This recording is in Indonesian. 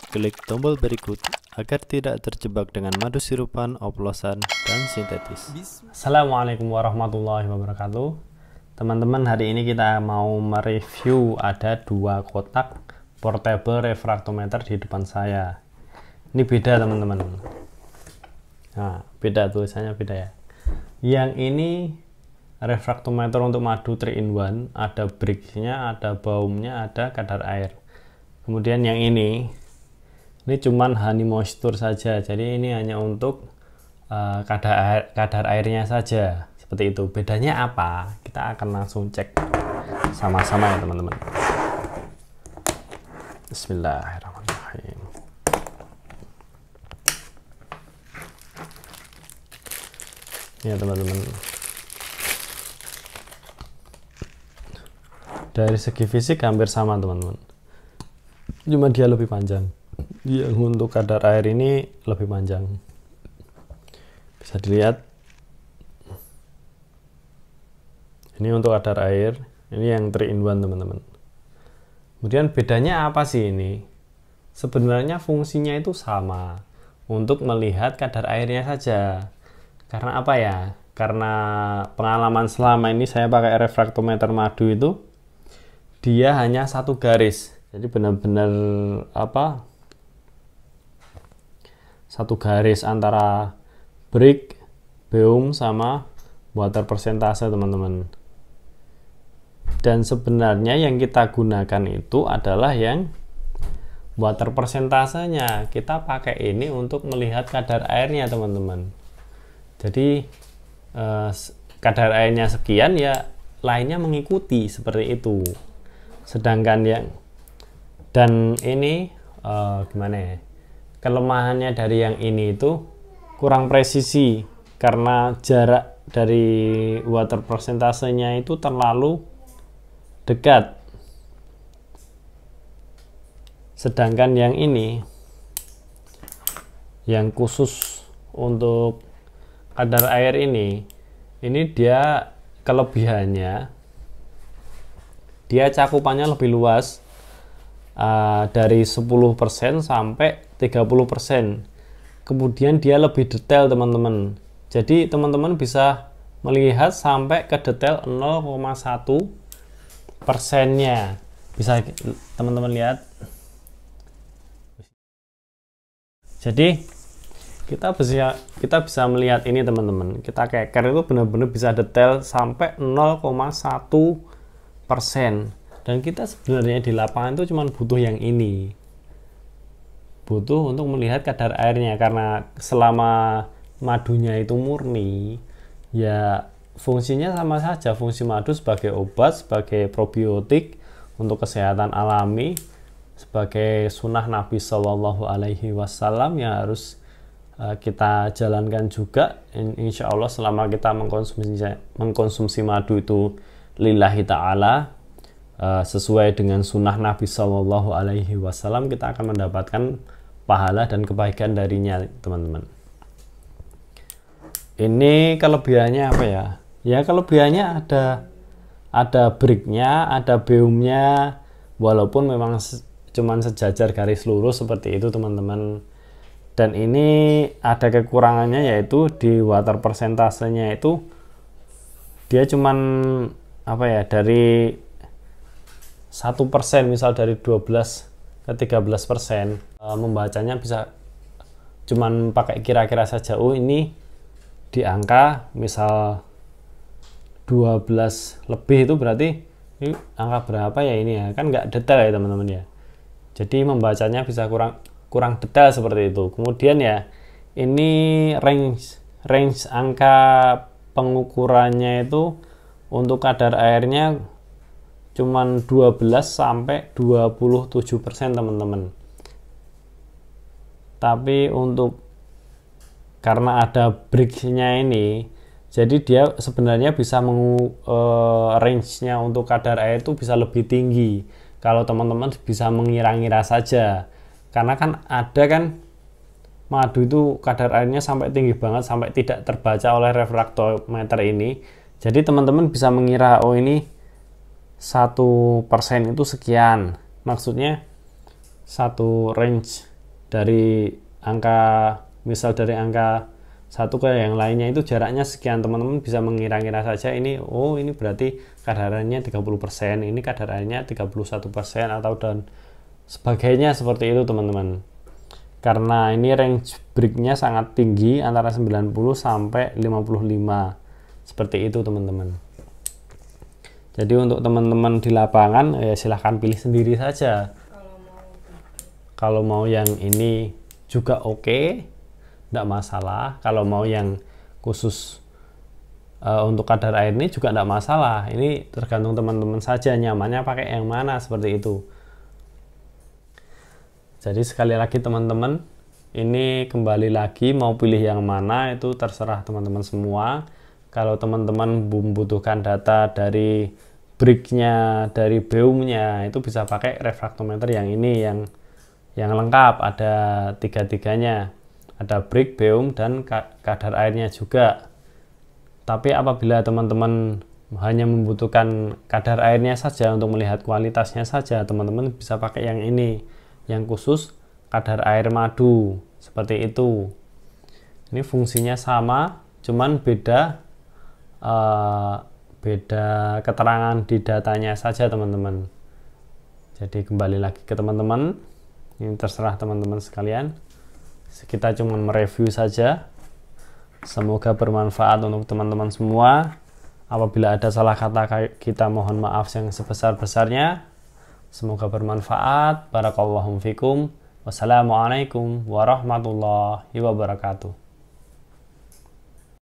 klik tombol berikut agar tidak terjebak dengan madu sirupan, oplosan, dan sintetis. Assalamualaikum warahmatullahi wabarakatuh. Teman-teman, hari ini kita mau mereview ada dua kotak portable refraktometer di depan saya. Ini beda teman-teman. Nah, beda tulisannya beda ya. Yang ini refraktometer untuk madu 3-in-1, ada bricksnya, ada baumnya, ada kadar air. Kemudian yang ini cuman honey moisture saja, jadi ini hanya untuk kadar airnya saja, seperti itu. Bedanya apa? Kita akan langsung cek sama-sama ya teman-teman. Bismillahirrahmanirrahim. Ya teman-teman, dari segi fisik hampir sama teman-teman, cuma dia lebih panjang. Yang untuk kadar air ini lebih panjang, bisa dilihat. Ini untuk kadar air, ini yang 3-in-1 teman-teman. Kemudian bedanya apa sih ini? Sebenarnya fungsinya itu sama, untuk melihat kadar airnya saja. Karena apa ya? Karena pengalaman selama ini saya pakai refraktometer madu itu, dia hanya satu garis, jadi benar-benar satu garis antara brick, beum, sama water persentase teman-teman. Dan sebenarnya yang kita gunakan itu adalah yang water persentasenya. Kita pakai ini untuk melihat kadar airnya teman-teman. Jadi kadar airnya sekian, ya lainnya mengikuti seperti itu. Sedangkan yang dan ini gimana ya, kelemahannya dari yang ini itu kurang presisi karena jarak dari water persentasenya itu terlalu dekat. Sedangkan yang ini yang khusus untuk kadar air ini dia kelebihannya, dia cakupannya lebih luas, dari 10% sampai 30%. Kemudian dia lebih detail teman-teman. Jadi teman-teman bisa melihat sampai ke detail 0,1 persennya. Bisa teman-teman lihat. Jadi kita bisa melihat ini teman-teman. Kita keker itu benar-benar bisa detail sampai 0,1%. Dan kita sebenarnya di lapangan itu cuma butuh yang ini, butuh untuk melihat kadar airnya. Karena selama madunya itu murni, ya fungsinya sama saja. Fungsi madu sebagai obat, sebagai probiotik untuk kesehatan alami, sebagai sunnah Nabi Shallallahu Alaihi Wasallam yang harus kita jalankan juga, insya Allah. Selama kita mengkonsumsi madu itu lillahi ta'ala, sesuai dengan sunnah Nabi Shallallahu Alaihi Wasallam, kita akan mendapatkan pahala dan kebaikan darinya teman-teman. Ini kelebihannya apa ya? Ya kelebihannya ada bricknya, ada beumnya, walaupun memang cuman sejajar garis lurus seperti itu teman-teman. Dan ini ada kekurangannya, yaitu di water persentasenya itu dia cuman dari 1%, misal dari 12 ke 13%, membacanya bisa cuman pakai kira-kira saja. Oh, ini di angka misal 12 lebih, itu berarti ini angka berapa ya ini ya, kan nggak detail ya teman-teman ya. Jadi membacanya bisa kurang detail seperti itu. Kemudian ya ini range angka pengukurannya itu untuk kadar airnya cuman 12 sampai 27% teman-teman. Tapi karena ada bricksnya ini, jadi dia sebenarnya bisa range-nya untuk kadar air itu bisa lebih tinggi kalau teman-teman bisa mengira-ngira saja. Karena kan ada kan madu itu kadar airnya sampai tinggi banget, sampai tidak terbaca oleh refraktometer ini. Jadi teman-teman bisa mengira, oh ini 1% itu sekian, maksudnya satu range dari angka, misal dari angka satu ke yang lainnya itu jaraknya sekian, teman-teman bisa mengira-ngira saja ini, oh ini berarti kadar airnya 30%, ini kadar airnya 31% atau dan sebagainya, seperti itu teman-teman. Karena ini range breaknya sangat tinggi antara 90 sampai 55, seperti itu teman-teman. Jadi untuk teman-teman di lapangan ya silahkan pilih sendiri saja. Kalau mau yang ini juga oke, tidak masalah. Kalau mau yang khusus untuk kadar air ini juga tidak masalah. Ini tergantung teman-teman saja nyamannya pakai yang mana, seperti itu. Jadi sekali lagi teman-teman, ini kembali lagi mau pilih yang mana itu terserah teman-teman semua. Kalau teman-teman membutuhkan data dari breaknya, dari beumnya, itu bisa pakai refraktometer yang ini, yang lengkap, ada tiga-tiganya. Ada break, beum, dan kadar airnya juga. Tapi apabila teman-teman hanya membutuhkan kadar airnya saja untuk melihat kualitasnya saja, teman-teman bisa pakai yang ini, yang khusus kadar air madu, seperti itu. Ini fungsinya sama, cuman beda keterangan di datanya saja teman-teman. Jadi kembali lagi ke teman-teman, ini terserah teman-teman sekalian. Kita cuma mereview saja. Semoga bermanfaat untuk teman-teman semua. Apabila ada salah kata, kita mohon maaf yang sebesar-besarnya. Semoga bermanfaat. Barakallahu fikum. Wassalamualaikum warahmatullahi wabarakatuh.